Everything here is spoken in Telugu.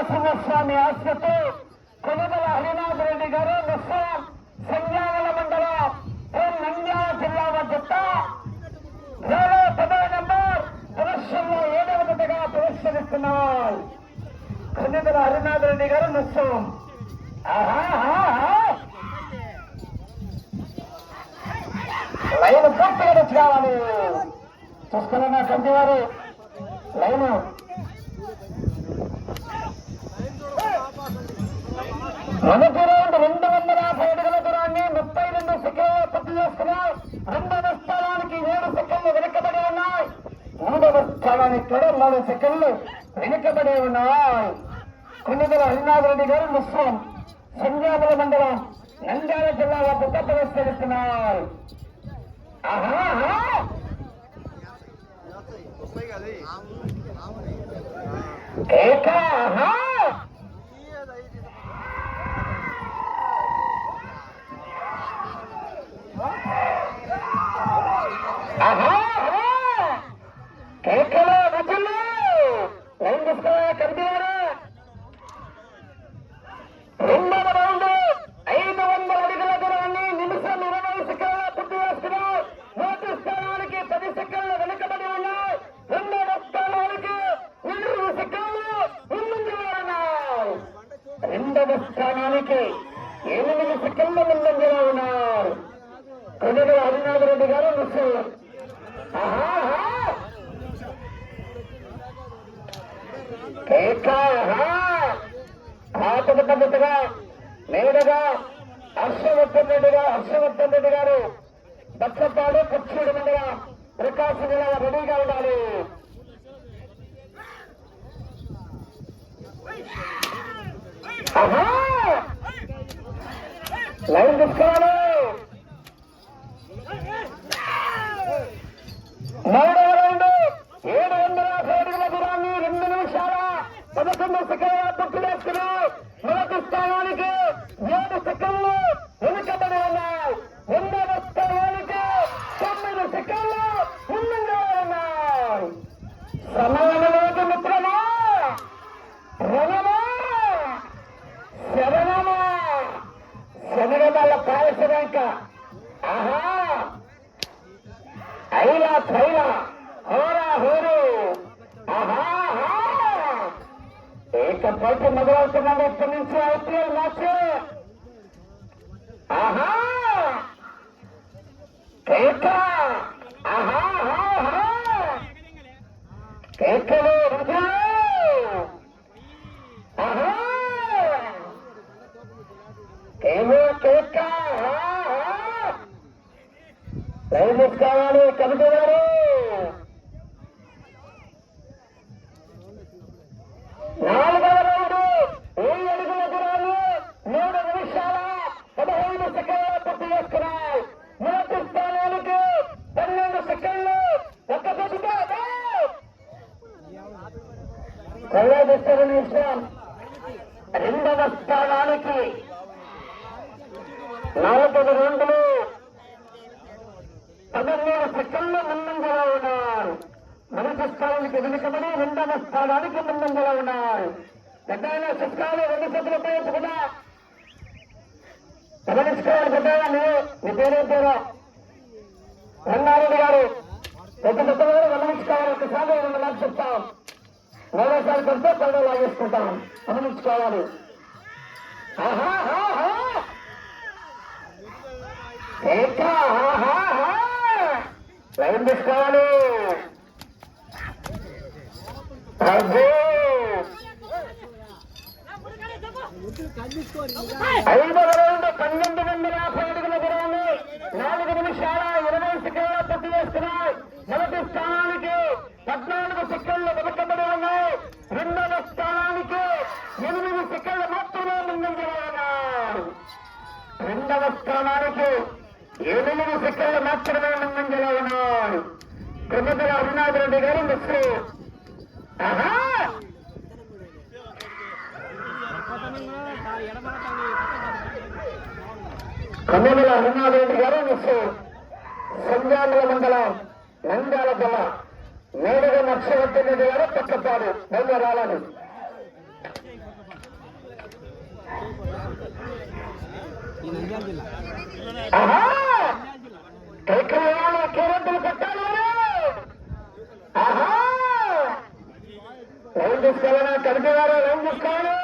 నరసింహస్వామి ఆశతో కొనుగోల హరినాథ్ రెడ్డి గారు నష్టం సంజావల మండలం నంద్యాల జిల్లా జత 10వ నంబర్ ప్రదర్శనలో 7వ జతగా ప్రదర్శనిస్తున్నారు. కొనుగోల హరినాథ్ రెడ్డి గారు నష్టం. లైన్ పూర్తిగా తెచ్చి కావాలి. చూసుకున్నా కంటి వారు లైన్ మొదటి రౌండ్ 250 అడుగుల దూరాన్ని 32 సెకండ్లు పూర్తి చేసుకున్నారు. 2వ స్థానానికి 7 సెకండ్లు వెనుకబడి ఉన్నాయి. 3వ స్థానానికి కూడా 3 సెకండ్లు వెనుకబడి ఉన్నాయి. కొన్నిదల హరినాథ్ రెడ్డి గారు ముస్లిం సంజాబుల మండలం నంద్యాల జిల్లా వద్ద ప్రదర్శనిస్తున్నారు. కేకలో రజులు లైన్ తీసుకోవా కనిపించారు. 2వ రౌండ్ 500 అడుగుల దూరాన్ని నిమిషం 20 సెకండ్ల పూర్తి చేసుకున్నారు. 1 స్థానానికి 10 సెకండ్లు వెనుకబడి ఉన్నాయి. 2వ స్థానానికి 8 సెకండ్లు ముందంజలో ఉన్నారు. 2వ స్థానానికి 8 సెకండ్ల ముందంజలో ఉన్నారు. కొనుగోలు హరినాథ్ రెడ్డి గారు ముస్లిం. ఆటల పద్ధతిగా నేరుగా హర్షవర్ధన్ రెడ్డి గారు దక్షపాడు పక్షుడు మండల ప్రకాశం జిల్లా రెడీగా ఉండాలి. లైన్ తీసుకోవాలి. 3వ రౌండ్ 750 అడుగుల దూరాన్ని 2 నిమిషాల 11 సెకండ్ల పూర్తి చేసుకున్నారు. 1వ స్థానానికి 7 సెకండ్లు వెనుకబడి ఉన్నాయి. 2వ స్థానానికి 9 సెకండ్లు ముందుగా ఉన్నాయి. సమయం లేదు మిత్రమా, రణమా శరణమా శనగల పాయసంక ఐలా థైలా హోరా హోరు ఏకపోతే మొదలవుతున్నాడు. ఇప్పటి నుంచి ఐపీఎల్ మ్యాచ్. కేకలు రుజులు కేక లైన్ కావాలి. కమిటీ గారు 4వ రౌండ్ 7 అడుగుల దూరాన్ని 3 నిమిషాల 15 సెకండ్ల పూర్తి చేసుకున్నారు. 1వ స్థానానికి 12 సెకండ్లు ఒక్క నిమిషం 2వ స్థానానికి 4 రౌండ్లు 13 సెకండ్లు ముందంజలో ఉన్నారు. 1వ స్థానానికి వెనుకబడి 2వ స్థానానికి ముందంజలో ఉన్నారు. పెద్దయినా శిష్కాలు 2 చేతులు ఉపయోగించకుండా గమనించుకోవాలి. పెద్దగా మీ పేరేం పేరు? రంగారెడ్డి గారు. పెద్ద పెద్దలు కూడా గమనించుకోవాలి. ఒకసారి 2 లాగా చెప్తాం. 3వసారి కొడితే 10 లాగేసుకుంటాం. గమనించుకోవాలి. లైన్ తీసుకోవాలి. 5వ రౌండ్ 1250 అడుగుల దూరాన్ని 4 నిమిషాల 20 సెకండ్ల పూర్తి చేసుకున్నాయి. 1వ స్థానానికి 14 సెకండ్లు వెనుకబడి ఉన్నాయి. 2వ స్థానానికి 8 సెకండ్లు మాత్రమే ముందంజలో ఉన్నారు. 2వ స్థానానికి 8 సెకండ్లు మాత్రమే ముందంజలో ఉన్నారు. కొనుగోలు హరినాథ్ రెడ్డి గారు ముస్లిం. కొనుగోలు హరినాథ్ రెడ్డి గారు ముస్లిం సంజాముల మండలం నంద్యాల జిల్లా. నేరుగా నర్సవర్ధన్ రెడ్డి గారు పక్కపాడు బయలుదేరాలని కైకవేయాలి కేరద్దలు కట్టాలి లైన్ చూసుకోవాలన్నా కలిపేవారు లైన్ చూసుకోవాలి